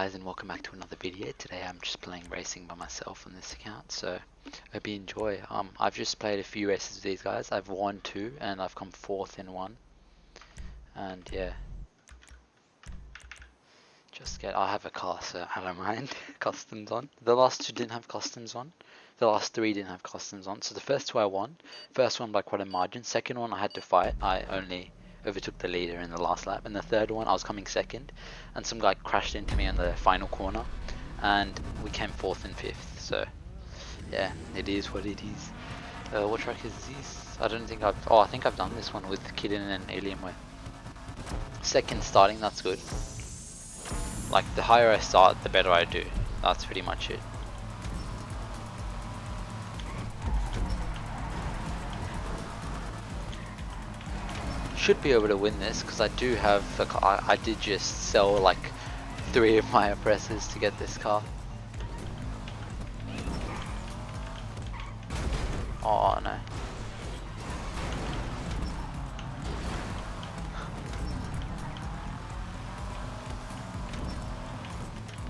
guys, and welcome back to another video. Today I'm just playing racing by myself on this account, so hope you enjoy. I've just played a few races with these guys. I've won 2 and I've come 4th in 1. And yeah, I have a car, so I don't mind. Customs on. The last 2 didn't have customs on. The last 3 didn't have customs on. So the first 2 I won. First one by quite a margin. Second one I had to fight. I only overtook the leader in the last lap. And the third one I was coming second, and some guy crashed into me in the final corner, and we came 4th and 5th. So yeah, it is what it is. What track is this? I don't think I think I've done this one with Kidden and Alienware. Second starting, that's good. Like, the higher I start, the better I do. That's pretty much it. Should be able to win this because I do have a car. I did just sell like 3 of my oppressors to get this car. Oh no.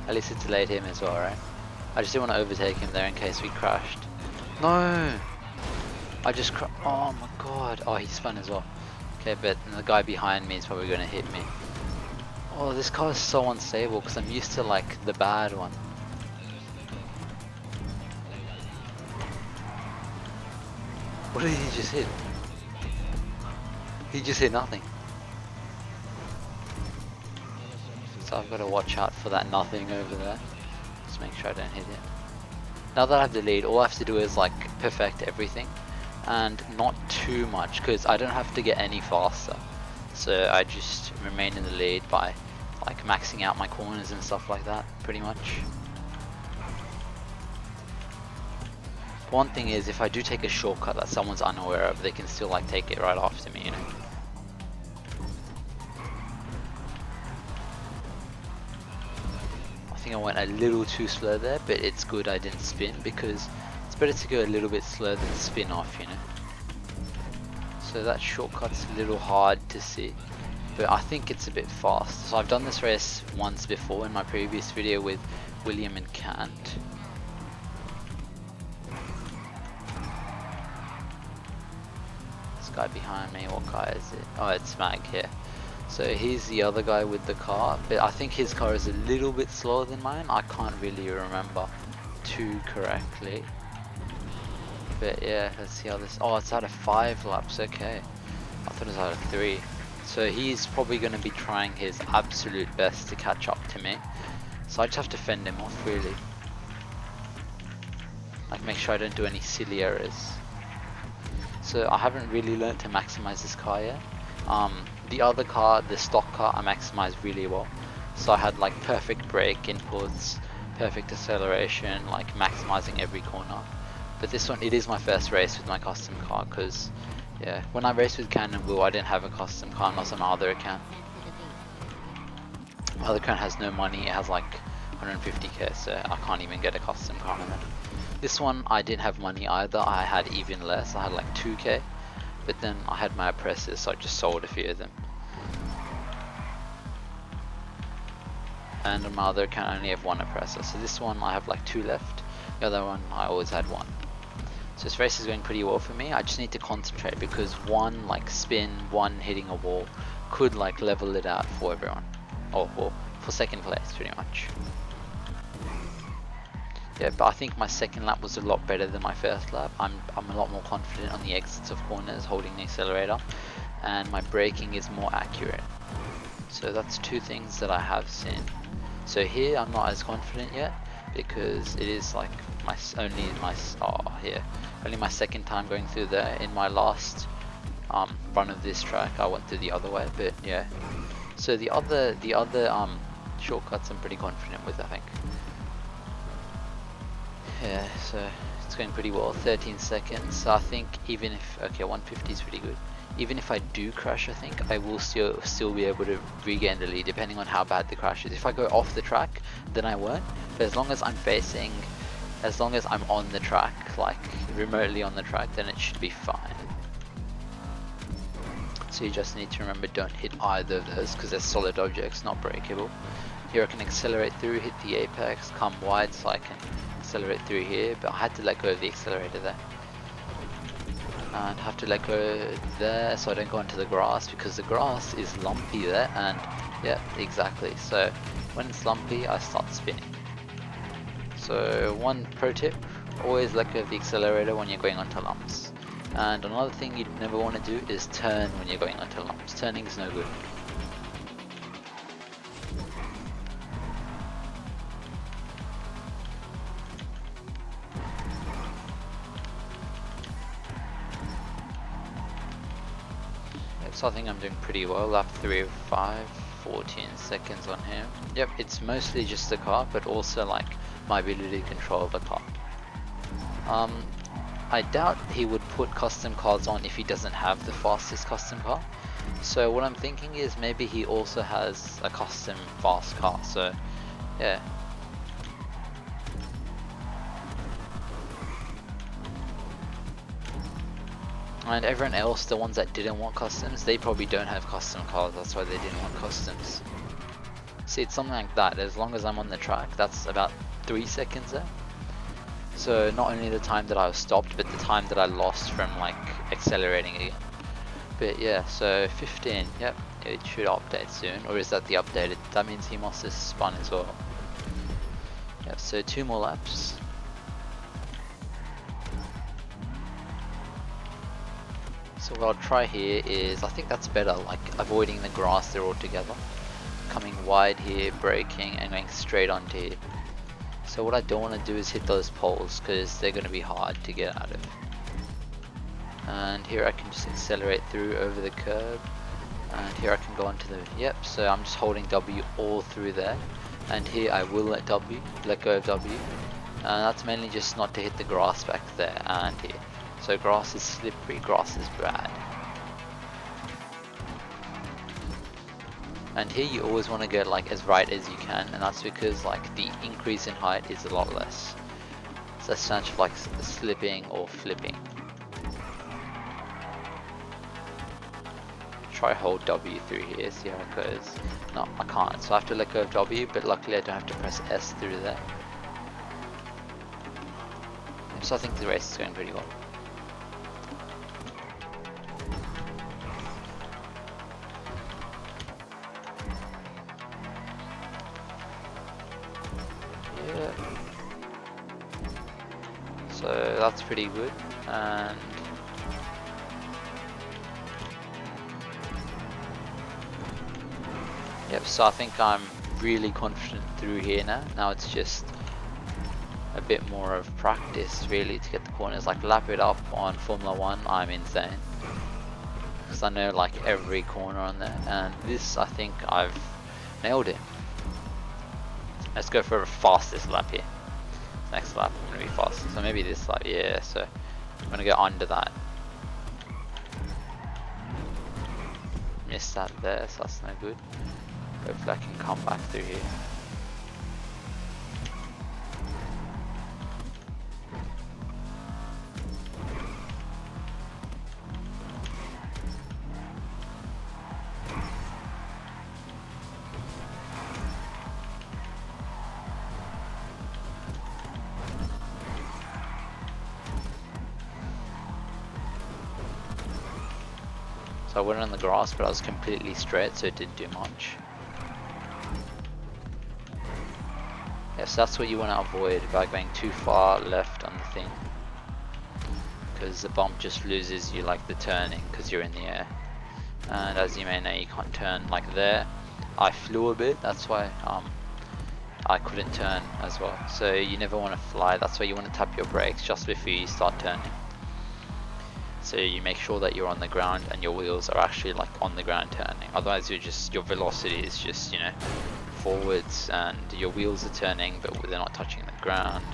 At least it delayed him as well, right? I just didn't want to overtake him there in case we crashed. No! I just oh my god. Oh, he spun as well. Okay, but the guy behind me is probably going to hit me. Oh, this car is so unstable because I'm used to like the bad one. What did he just hit? He just hit nothing. So I've got to watch out for that nothing over there. Just make sure I don't hit it. Now that I have the lead, all I have to do is like perfect everything. And not too much, because I don't have to get any faster. So I just remain in the lead by like maxing out my corners and stuff like that, pretty much. One thing is, if I do take a shortcut that someone's unaware of, they can still like take it right after me, you know. I think I went a little too slow there, but it's good I didn't spin, because it's better to go a little bit slower than spin off, you know. So that shortcut's a little hard to see, but I think it's a bit fast. So I've done this race once before in my previous video with William and Kant. This guy behind me, what guy is it? Oh, it's Mag here. So he's the other guy with the car, but I think his car is a little bit slower than mine. I can't really remember too correctly. But yeah, let's see how this. Oh, it's out of 5 laps. Okay, I thought it was out of 3. So he's probably going to be trying his absolute best to catch up to me. So I just have to fend him off, really. Like, make sure I don't do any silly errors. So I haven't really learned to maximize this car yet. The other car, the stock car, I maximized really well. So I had like perfect brake inputs, perfect acceleration, like maximizing every corner. But this one, it is my first race with my custom car, because yeah, when I raced with Canon Will, I didn't have a custom car unless on my other account. My other account has no money, it has like 150k, so I can't even get a custom car on it. This one, I didn't have money either, I had even less, I had like 2k, but then I had my oppressors, so I just sold a few of them. And on my other account, I only have 1 oppressor, so this one I have like 2 left, the other one I always had 1. So this race is going pretty well for me. I just need to concentrate, because one like spin, one hitting a wall could like level it out for everyone. Or well, for second place pretty much. Yeah, but I think my second lap was a lot better than my first lap. I'm a lot more confident on the exits of corners, holding the accelerator, and my braking is more accurate. So that's 2 things that I have seen. So here I'm not as confident yet, because it is like only my second time going through there. In my last run of this track, I went through the other way, but yeah. So the other shortcuts I'm pretty confident with, I think. Yeah, so it's going pretty well. 13 seconds. So I think even if 150 is pretty good. Even if I do crash, I think I will still be able to regain the lead, depending on how bad the crash is. If I go off the track, then I won't. But as long as I'm on the track, like remotely on the track, then it should be fine. So you just need to remember, don't hit either of those, because they're solid objects, not breakable. Here I can accelerate through, hit the apex, come wide so I can accelerate through here, but I had to let go of the accelerator there. And have to let go there so I don't go into the grass, because the grass is lumpy there, and yeah, exactly. So when it's lumpy, I start spinning. So one pro tip, always let go of the accelerator when you're going onto lumps. And another thing you'd never want to do is turn when you're going onto lumps. Turning is no good. So I think I'm doing pretty well. Lap 3 of 5, 14 seconds on him. Yep, it's mostly just the car, but also like my ability to control the car. I doubt he would put custom cars on if he doesn't have the fastest custom car. So what I'm thinking is maybe he also has a custom fast car. So yeah. And everyone else, the ones that didn't want customs, they probably don't have custom cars, that's why they didn't want customs. See, it's something like that. As long as I'm on the track, that's about 3 seconds there. So not only the time that I was stopped, but the time that I lost from like accelerating again. But yeah, so 15, yep, it should update soon. Or is that the updated? That means he must have spun as well. Yep, so 2 more laps. So what I'll try here is, I think that's better, like avoiding the grass there altogether. Coming wide here, braking, and going straight onto here. So what I don't want to do is hit those poles, because they're going to be hard to get out of. And here I can just accelerate through over the curb. And here I can go onto the, yep, so I'm just holding W all through there. And here I will let go of W. And that's mainly just not to hit the grass back there and here. So grass is slippery, grass is bad. And here you always want to go like as right as you can, and that's because like the increase in height is a lot less. So that's chance of like slipping or flipping. Try hold W through here, see how it goes. No, I can't, so I have to let go of W, but luckily I don't have to press S through there. So I think the race is going pretty well. Yeah. So that's pretty good, and yep, so I think I'm really confident through here now. Now it's just a bit more of practice really to get the corners. Like lap it up on Formula 1, I'm insane. Because I know like every corner on there, and this I think I've nailed it. Let's go for a fastest lap here. Next lap I'm going to be faster, so maybe this lap, yeah, so I'm going to go under that. Missed that there, so that's no good. Hopefully I can come back through here. So I went on the grass, but I was completely straight, so it didn't do much. Yes, that's what you want to avoid by going too far left on the thing. Because the bump just loses you like the turning, because you're in the air. And as you may know, you can't turn like there. I flew a bit, that's why I couldn't turn as well. So you never want to fly, that's why you want to tap your brakes just before you start turning. So you make sure that you're on the ground and your wheels are actually like on the ground turning. Otherwise your velocity is just, you know, forwards and your wheels are turning but they're not touching the ground.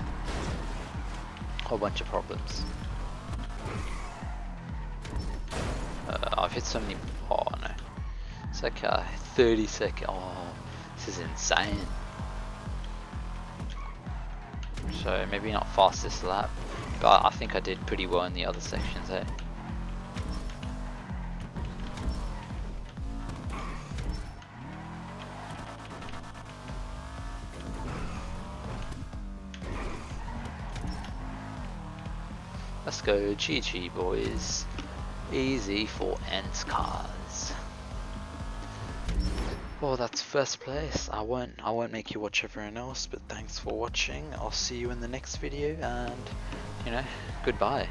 Whole bunch of problems. I've hit so many, oh no. It's like 30 seconds, oh, this is insane. So maybe not fastest lap, but I think I did pretty well in the other sections, eh? Let's go, GG boys. Easy for Ents cars. Well, that's first place. I won't make you watch everyone else, but thanks for watching. I'll see you in the next video, and goodbye.